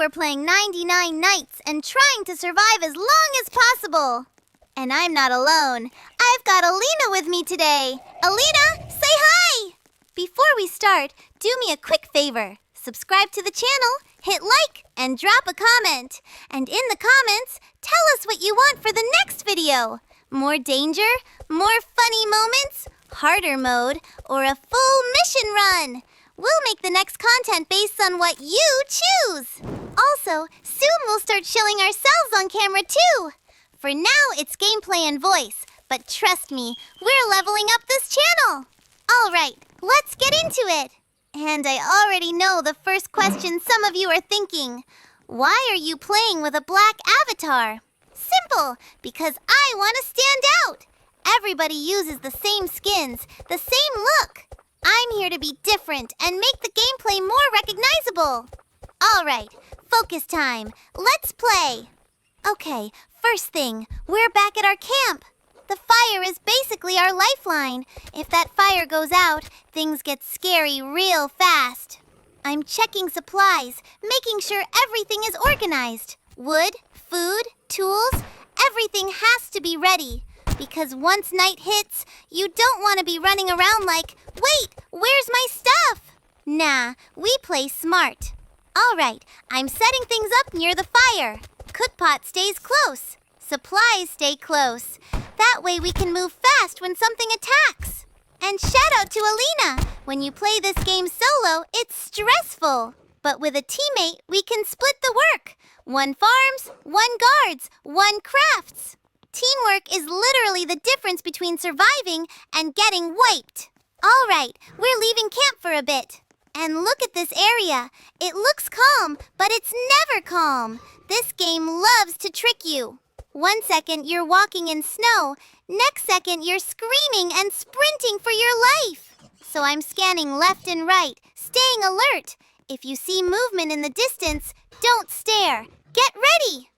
we're playing 99 nights and trying to survive as long as possible. And I'm not alone. I've got Alina with me today. Alina, say hi! Before we start, do me a quick favor. Subscribe to the channel, hit like, and drop a comment. And in the comments, tell us what you want for the next video. More danger, more funny moments, harder mode, or a full mission run. We'll make the next content based on what you choose. Also, soon we'll start showing ourselves on camera too. For now, it's gameplay and voice, but trust me, we're leveling up this channel. All right, let's get into it. And I already know the first question some of you are thinking. Why are you playing with a black avatar? Simple, because I want to stand out. Everybody uses the same skins, the same look. I'm here to be different and make the gameplay more recognizable. All right, focus time. Let's play. Okay, first thing, we're back at our camp. The fire is basically our lifeline. If that fire goes out, things get scary real fast. I'm checking supplies, making sure everything is organized. Wood, food, tools, everything has to be ready. Because once night hits, you don't want to be running around like, wait, where's my stuff? Nah, we play smart. All right, I'm setting things up near the fire. Cookpot stays close. Supplies stay close. That way we can move fast when something attacks. And shout out to Alina. When you play this game solo, it's stressful. But with a teammate, we can split the work. One farms, one guards, one crafts. Teamwork is literally the difference between surviving and getting wiped. All right, we're leaving camp for a bit. And look at this area. It looks calm, but it's never calm. This game loves to trick you. 1 second you're walking in snow, next second you're screaming and sprinting for your life. So I'm scanning left and right, staying alert. If you see movement in the distance, don't stare. Get ready.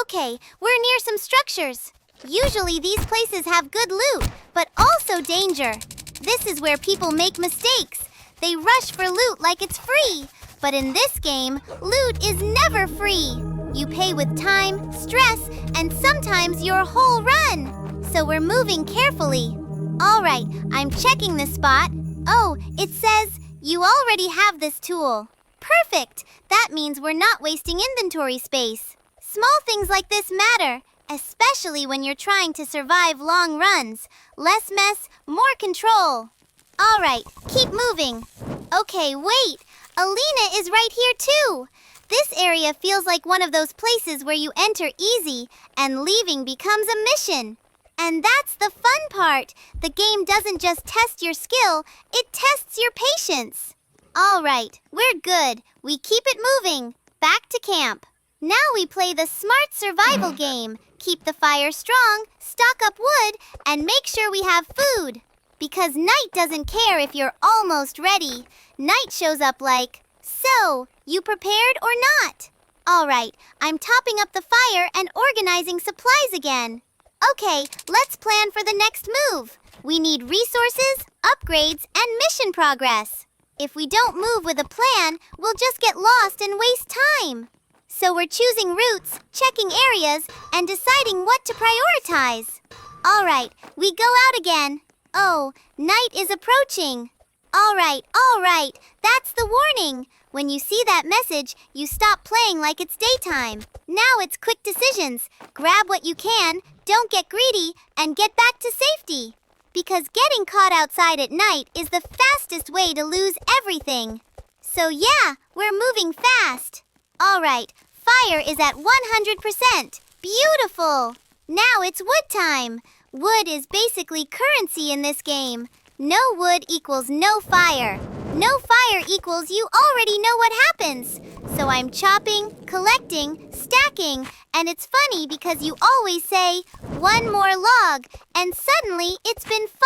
Okay, we're near some structures. Usually these places have good loot, but also danger. This is where people make mistakes. They rush for loot like it's free. But in this game, loot is never free. You pay with time, stress, and sometimes your whole run. So we're moving carefully. All right, I'm checking this spot. Oh, it says you already have this tool. Perfect. That means we're not wasting inventory space. Small things like this matter, especially when you're trying to survive long runs. Less mess, more control. All right, keep moving. Okay, wait. Alina is right here too. This area feels like one of those places where you enter easy and leaving becomes a mission. And that's the fun part. The game doesn't just test your skill, it tests your patience. All right, we're good. We keep it moving. Back to camp. Now we play the smart survival game. Keep the fire strong, stock up wood, and make sure we have food. Because night doesn't care if you're almost ready. Night shows up like, so, you prepared or not? All right, I'm topping up the fire and organizing supplies again. Okay, let's plan for the next move. We need resources, upgrades, and mission progress. If we don't move with a plan, we'll just get lost and waste time. So we're choosing routes, checking areas, and deciding what to prioritize. All right, we go out again. Oh, night is approaching. All right, that's the warning. When you see that message, you stop playing like it's daytime. Now it's quick decisions. Grab what you can, don't get greedy, and get back to safety. Because getting caught outside at night is the fastest way to lose everything. So yeah, we're moving fast. All right, fire is at 100%. Beautiful. Now it's wood time. Wood is basically currency in this game. No wood equals no fire. No fire equals you already know what happens. So I'm chopping, collecting, stacking, and it's funny because you always say, one more log, and suddenly it's been 5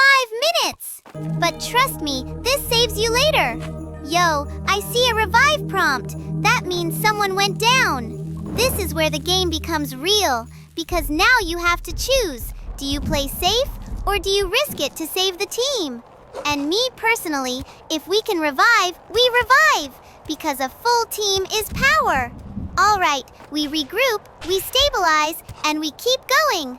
minutes. But trust me, this saves you later. Yo, I see a revive prompt. That means someone went down. This is where the game becomes real, because now you have to choose. Do you play safe, or do you risk it to save the team? And me personally, if we can revive, we revive, because a full team is power. All right, we regroup, we stabilize, and we keep going.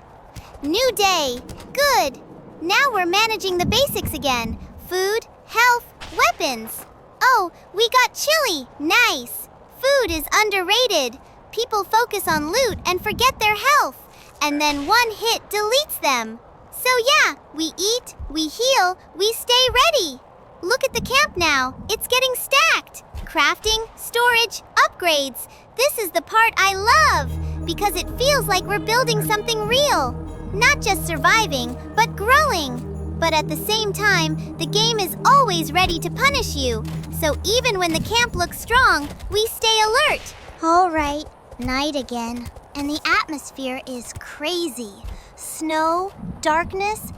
New day. Good. Now we're managing the basics again. Food, health, weapons. Oh, we got chili. Nice. Food is underrated. People focus on loot and forget their health. And then one hit deletes them. So yeah, we eat, we heal, we stay ready. Look at the camp now. It's getting stacked. Crafting, storage, upgrades. This is the part I love because it feels like we're building something real. Not just surviving, but growing. But at the same time, the game is always ready to punish you. So even when the camp looks strong, we stay alert. All right, night again. And the atmosphere is crazy. Snow, darkness,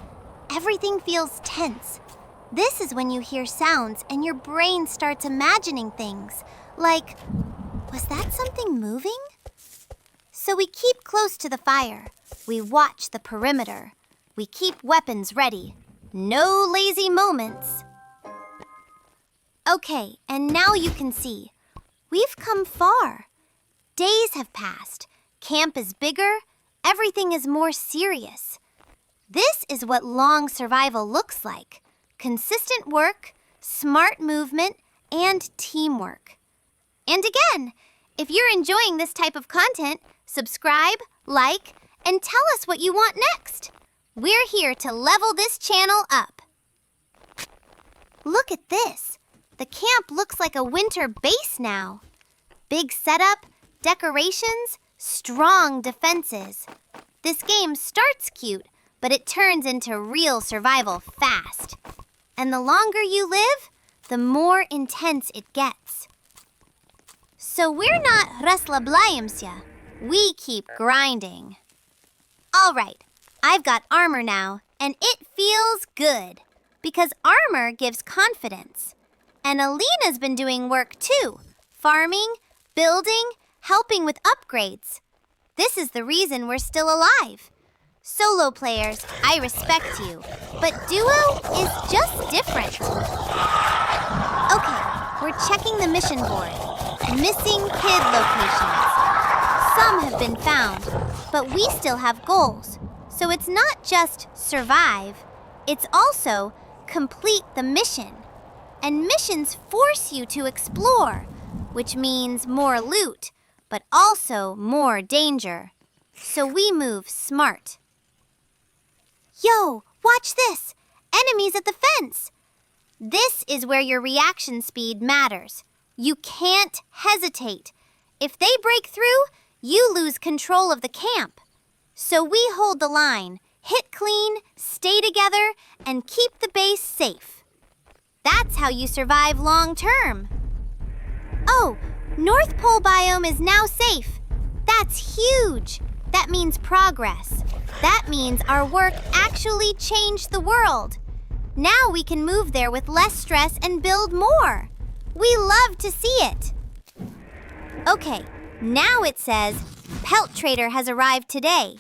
everything feels tense. This is when you hear sounds and your brain starts imagining things. Like, was that something moving? So we keep close to the fire. We watch the perimeter. We keep weapons ready. No lazy moments. Okay, and now you can see. We've come far. Days have passed. Camp is bigger. Everything is more serious. This is what long survival looks like. Consistent work, smart movement, and teamwork. And again, if you're enjoying this type of content, subscribe, like, and tell us what you want next. We're here to level this channel up. Look at this. The camp looks like a winter base now. Big setup, decorations, strong defenses. This game starts cute, but it turns into real survival fast. And the longer you live, the more intense it gets. So we're not расслабляемся. We keep grinding. All right, I've got armor now, and it feels good. Because armor gives confidence. And Alina's been doing work too. Farming, building, helping with upgrades. This is the reason we're still alive. Solo players, I respect you, but duo is just different. Okay, we're checking the mission board. Missing kid locations. Some have been found, but we still have goals. So it's not just survive, it's also complete the mission. And missions force you to explore, which means more loot, but also more danger. So we move smart. Yo, watch this! Enemies at the fence! This is where your reaction speed matters. You can't hesitate. If they break through, you lose control of the camp. So we hold the line, hit clean, stay together, and keep the base safe. That's how you survive long term. Oh, North Pole biome is now safe. That's huge. That means progress. That means our work actually changed the world. Now we can move there with less stress and build more. We love to see it. Okay, now it says, Pelt Trader has arrived today.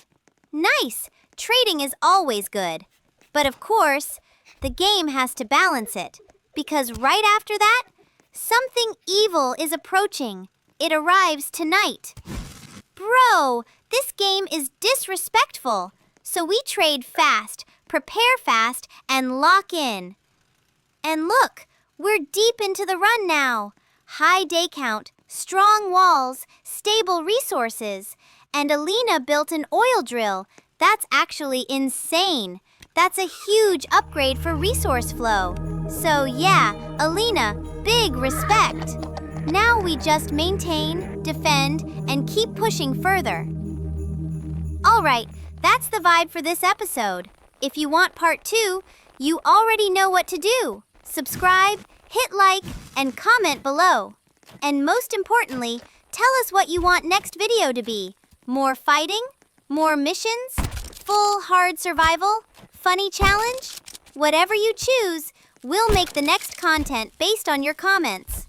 Nice, trading is always good. But of course, the game has to balance it. Because right after that, something evil is approaching. It arrives tonight. Bro, this game is disrespectful. So we trade fast, prepare fast, and lock in. And look, we're deep into the run now. High day count, strong walls, stable resources. And Alina built an oil drill. That's actually insane. That's a huge upgrade for resource flow. So yeah, Alina, big respect. Now we just maintain, defend, and keep pushing further. All right, that's the vibe for this episode. If you want part 2, you already know what to do. Subscribe, hit like, and comment below. And most importantly, tell us what you want next video to be. More fighting? More missions? Full hard survival? Funny challenge? Whatever you choose, we'll make the next content based on your comments.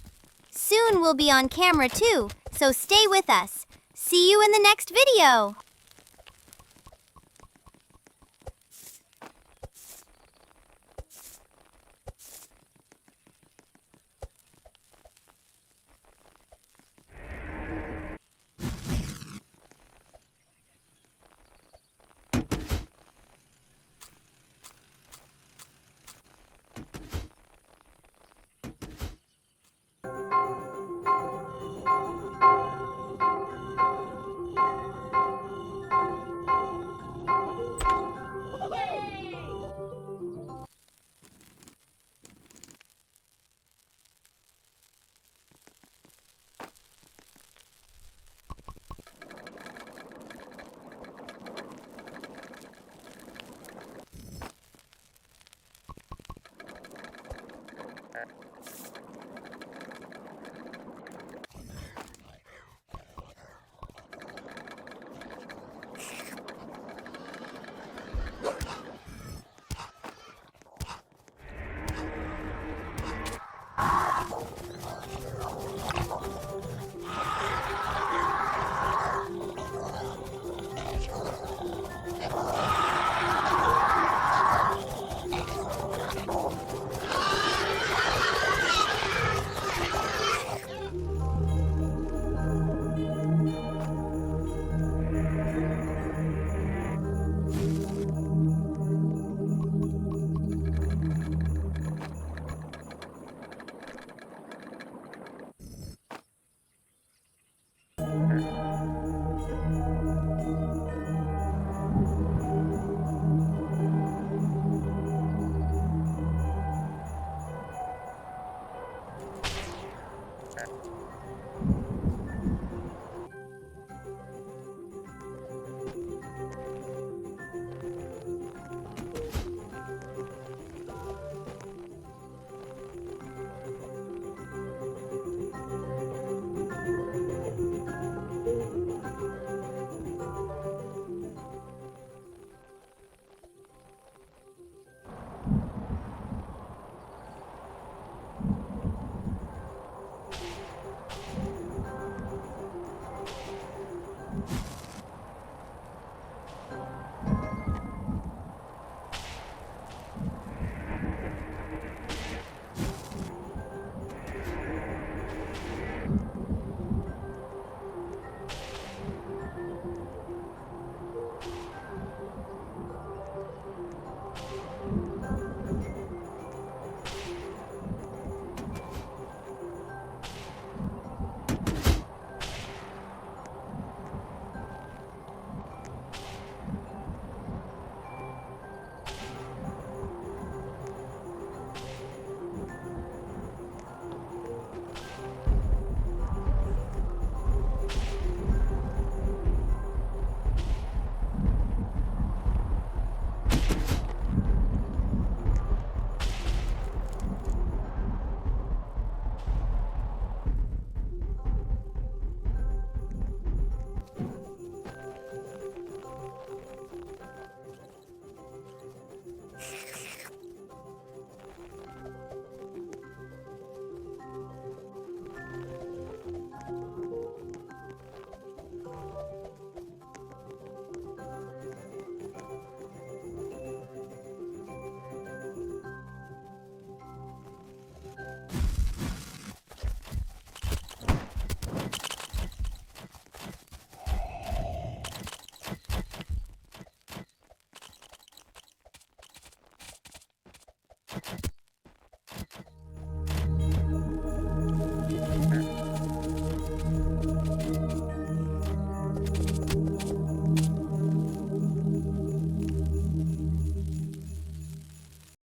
Soon we'll be on camera too, so stay with us. See you in the next video!